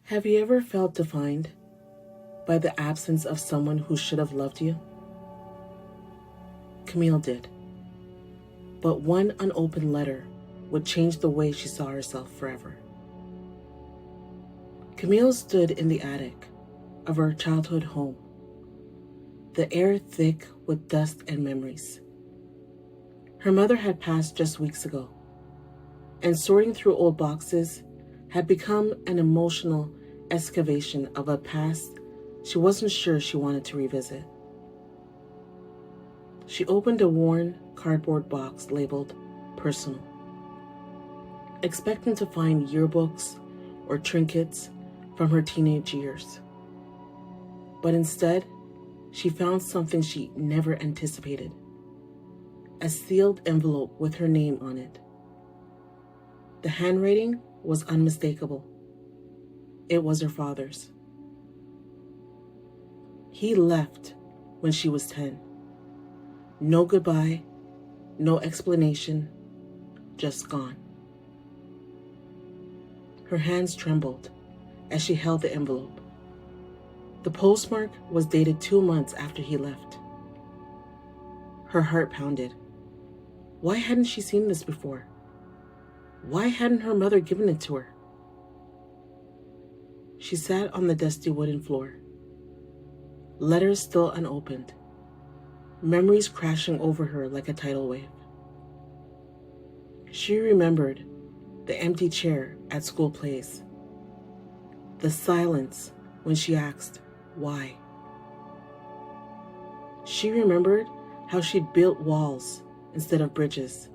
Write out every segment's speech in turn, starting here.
Have you ever felt defined by the absence of someone who should have loved you? Camille did. But one unopened letter would change the way she saw herself forever. Camille stood in the attic of her childhood home, the air thick with dust and memories. Her mother had passed just weeks ago, and sorting through old boxes had become an emotional excavation of a past she wasn't sure she wanted to revisit. She opened a worn cardboard box labeled personal, expecting to find yearbooks or trinkets from her teenage years. But instead, she found something she never anticipated: a sealed envelope with her name on it. The handwriting was unmistakable. It was her father's. He left when she was 10. No goodbye, no explanation, just gone. Her hands trembled as she held the envelope. The postmark was dated 2 months after he left. Her heart pounded. Why hadn't she seen this before? Why hadn't her mother given it to her? She sat on the dusty wooden floor, letters still unopened, memories crashing over her like a tidal wave. She remembered the empty chair at school plays, the silence when she asked, why? She remembered how she'd built walls instead of bridges,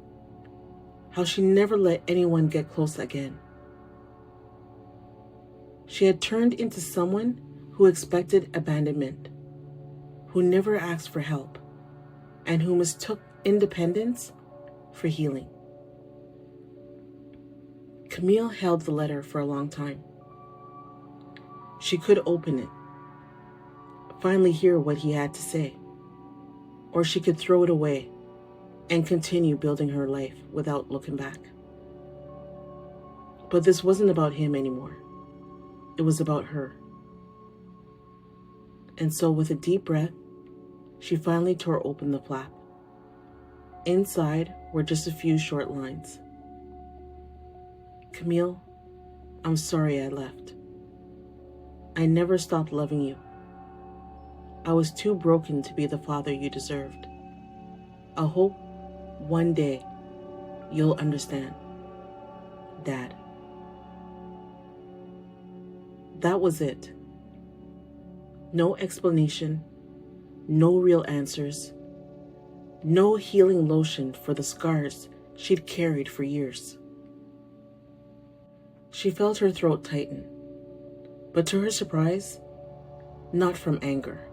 how she never let anyone get close again. She had turned into someone who expected abandonment, who never asked for help, and who mistook independence for healing. Camille held the letter for a long time. She could open it, finally hear what he had to say, or she could throw it away and continue building her life without looking back. But this wasn't about him anymore. It was about her. And so with a deep breath, she finally tore open the flap. Inside were just a few short lines. Camille, I'm sorry I left. I never stopped loving you. I was too broken to be the father you deserved. I hope one day you'll understand. Dad. That was it. No explanation, no real answers, no healing lotion for the scars she'd carried for years. She felt her throat tighten, but to her surprise, not from anger.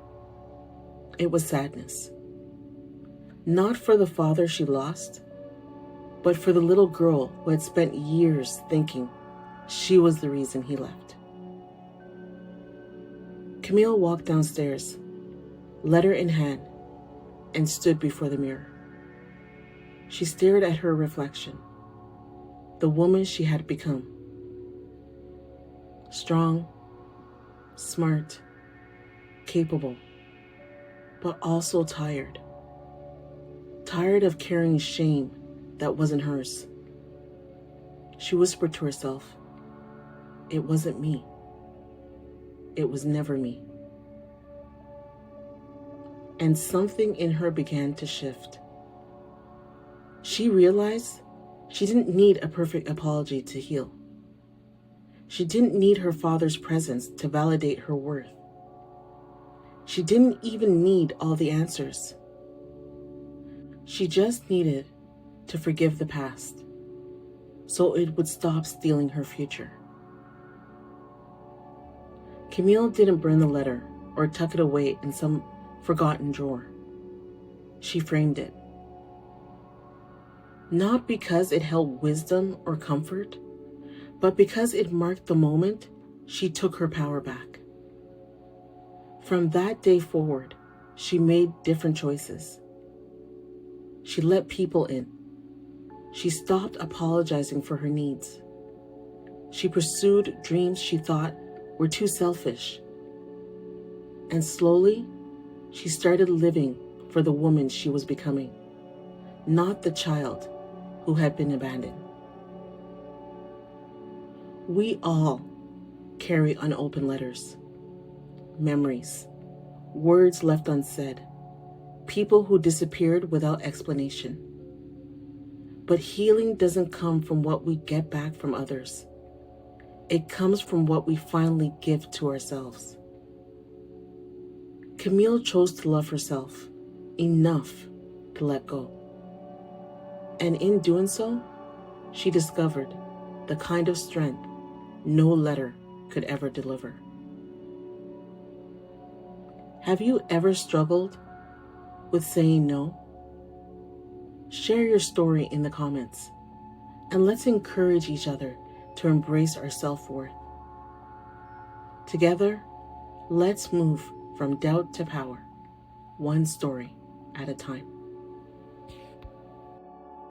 It was sadness. Not for the father she lost, but for the little girl who had spent years thinking she was the reason he left. Camille walked downstairs, letter in hand, and stood before the mirror. She stared at her reflection, the woman she had become. Strong, smart, capable, but also tired. Tired of carrying shame that wasn't hers. She whispered to herself, it wasn't me. It was never me. And something in her began to shift. She realized she didn't need a perfect apology to heal. She didn't need her father's presence to validate her worth. She didn't even need all the answers. She just needed to forgive the past, so it would stop stealing her future. Camille didn't burn the letter or tuck it away in some forgotten drawer. She framed it. Not because it held wisdom or comfort, but because it marked the moment she took her power back. From that day forward, she made different choices. She let people in. She stopped apologizing for her needs. She pursued dreams she thought were too selfish. And slowly, she started living for the woman she was becoming, not the child who had been abandoned. We all carry unopened letters, memories, words left unsaid, people who disappeared without explanation. But healing doesn't come from what we get back from others. It comes from what we finally give to ourselves. Camille chose to love herself enough to let go. And in doing so, she discovered the kind of strength no letter could ever deliver. Have you ever struggled with saying no? Share your story in the comments, and let's encourage each other to embrace our self-worth. Together, let's move from doubt to power, one story at a time.